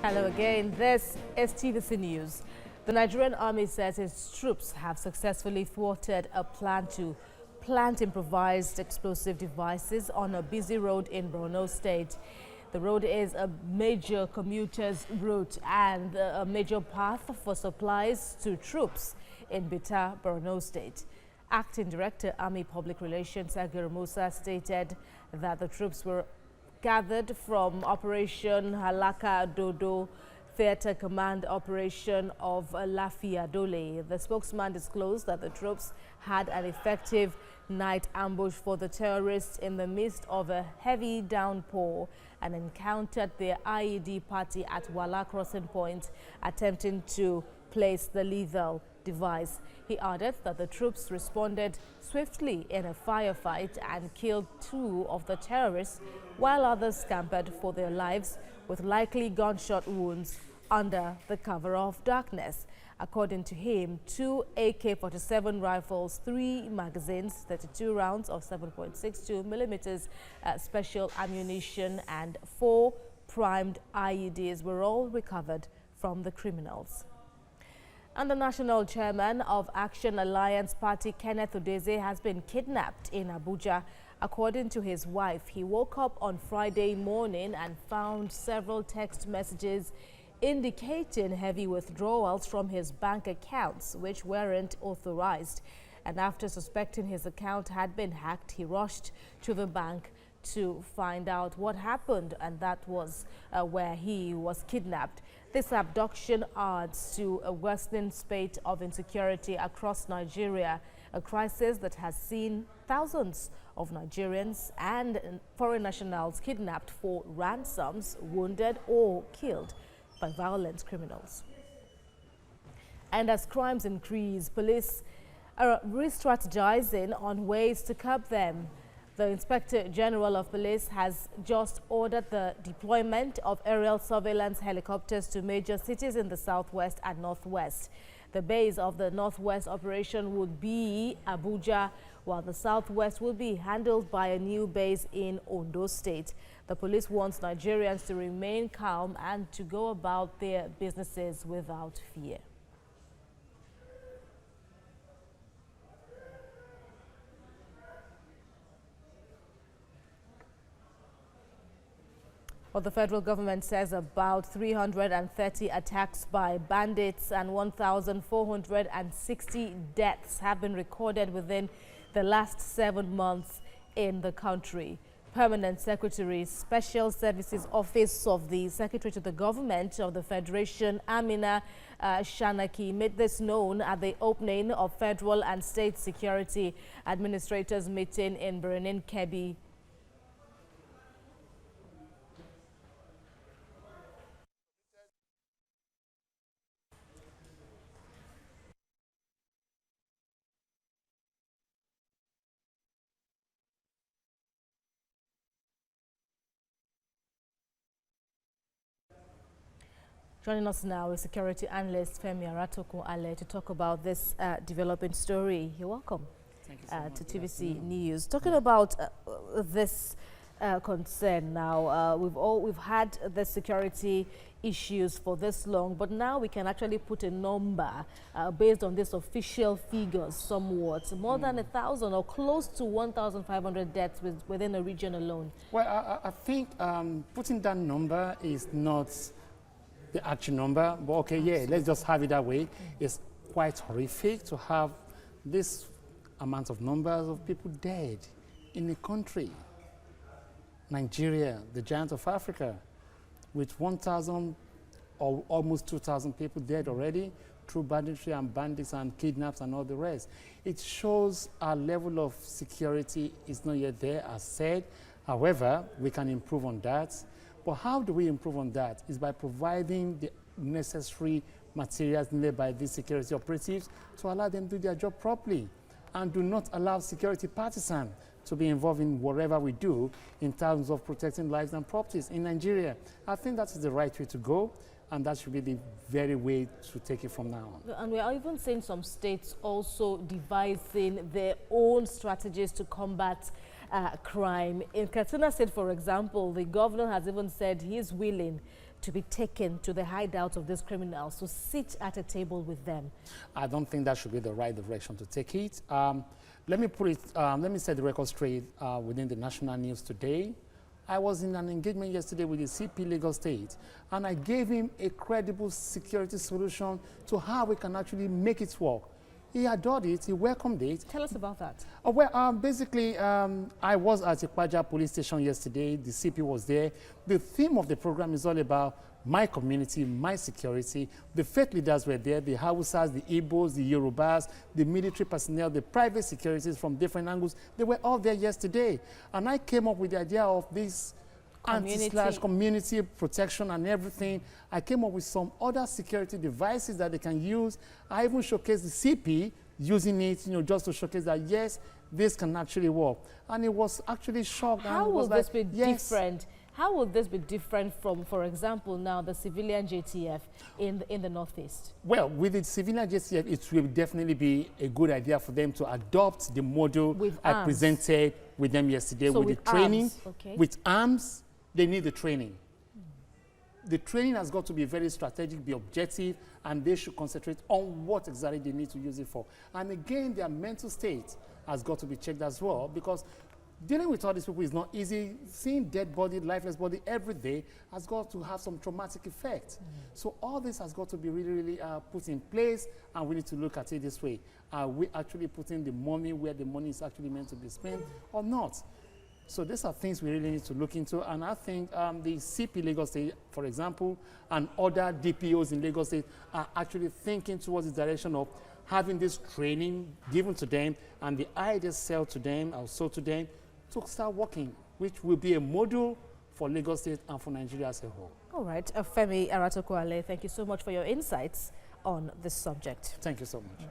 Hello again. This is TVC News. The Nigerian army says its troops have successfully thwarted a plan to plant improvised explosive devices on a busy road in Borno State. The road is a major commuter's route and a major path for supplies to troops in Bita, Borno State. Acting Director, Army Public Relations Agir Musa stated that the troops were gathered from Operation Halaka Dodo Theater Command Operation of Lafia Dole. The spokesman disclosed that the troops had an effective night ambush for the terrorists in the midst of a heavy downpour and encountered the IED party at Wala Crossing Point, attempting to place the lethal device. He added that the troops responded swiftly in a firefight and killed 2 of the terrorists, while others scampered for their lives with likely gunshot wounds under the cover of darkness. According to him, 2 AK-47 rifles, 3 magazines, 32 rounds of 7.62 millimeters special ammunition, and 4 primed IEDs were all recovered from the criminals. And the national chairman of Action Alliance Party, Kenneth Udeze, has been kidnapped in Abuja. According to his wife, he woke up on Friday morning and found several text messages indicating heavy withdrawals from his bank accounts, which weren't authorized. And after suspecting his account had been hacked, he rushed to the bank to find out what happened, and that was where he was kidnapped. This abduction adds to a worsening spate of insecurity across Nigeria, a crisis that has seen thousands of Nigerians and foreign nationals kidnapped for ransoms, wounded or killed by violent criminals. And as crimes increase, police are re-strategizing on ways to curb them. The Inspector General of Police has just ordered the deployment of aerial surveillance helicopters to major cities in the southwest and northwest. The base of the northwest operation would be Abuja, while the southwest will be handled by a new base in Ondo State. The police wants Nigerians to remain calm and to go about their businesses without fear. Well, the federal government says about 330 attacks by bandits and 1,460 deaths have been recorded within the last 7 months in the country. Permanent Secretary, Special Services Office of the Secretary to the Government of the Federation, Amina Shanaki, made this known at the opening of Federal and State Security Administrators meeting in Birnin Kebbi. Joining us now is security analyst Femi Aratoko Ale to talk about this developing story. You're welcome. Thank you so much. To TVC News. Talking about this concern now, we've had the security issues for this long, but now we can actually put a number based on this official figures somewhat. More than 1,000 or close to 1,500 deaths within a region alone. Well, I think putting that number is not the actual number, but okay, yeah, let's just have it that way. It's quite horrific to have this amount of numbers of people dead in a country, Nigeria, the giant of Africa, with 1,000 or almost 2,000 people dead already through banditry and bandits and kidnaps and all the rest. It shows our level of security is not yet there, as said. However, we can improve on that. But how do we improve on that? Is by providing the necessary materials needed by these security operatives to allow them to do their job properly, and do not allow security partisans to be involved in whatever we do in terms of protecting lives and properties in Nigeria. I think that is the right way to go, and that should be the very way to take it from now on. And we are even seeing some states also devising their own strategies to combat crime. In Katsina State, for example, the governor has even said he is willing to be taken to the hideouts of these criminals to sit at a table with them? I don't think that should be the right direction to take it. Let me set the record straight within the national news today. I was in an engagement yesterday with the CP Lagos State, and I gave him a credible security solution to how we can actually make it work. He adored it, he welcomed it. Tell us about that. Basically, I was at Ikpaja police station yesterday, the CP was there. The theme of the program is all about my community, my security. The faith leaders were there, the Hausas, the Igbos, the Yorubas, the military personnel, the private securities from different angles. They were all there yesterday. And I came up with the idea of this community protection and everything. I came up with some other security devices that they can use. I even showcased the CP using it, just to showcase that, yes, this can actually work. And it was actually shocked. How will this be different? How will this be different from, for example, now the civilian JTF in the Northeast? Well, with the civilian JTF, it will definitely be a good idea for them to adopt the model I presented with them yesterday, so with the training, with arms. They need the training. The training has got to be very strategic, be objective, and they should concentrate on what exactly they need to use it for. And again, their mental state has got to be checked as well, because dealing with all these people is not easy. Seeing dead body, lifeless body every day has got to have some traumatic effect. So all this has got to be really, really put in place, and we need to look at it this way. Are we actually putting the money where the money is actually meant to be spent or not? So these are things we really need to look into, and I think the CP Lagos State, for example, and other DPOs in Lagos State are actually thinking towards the direction of having this training given to them, and the ideas sold to them to start working, which will be a model for Lagos State and for Nigeria as a whole. All right, Femi Aratokoale, thank you so much for your insights on this subject. Thank you so much.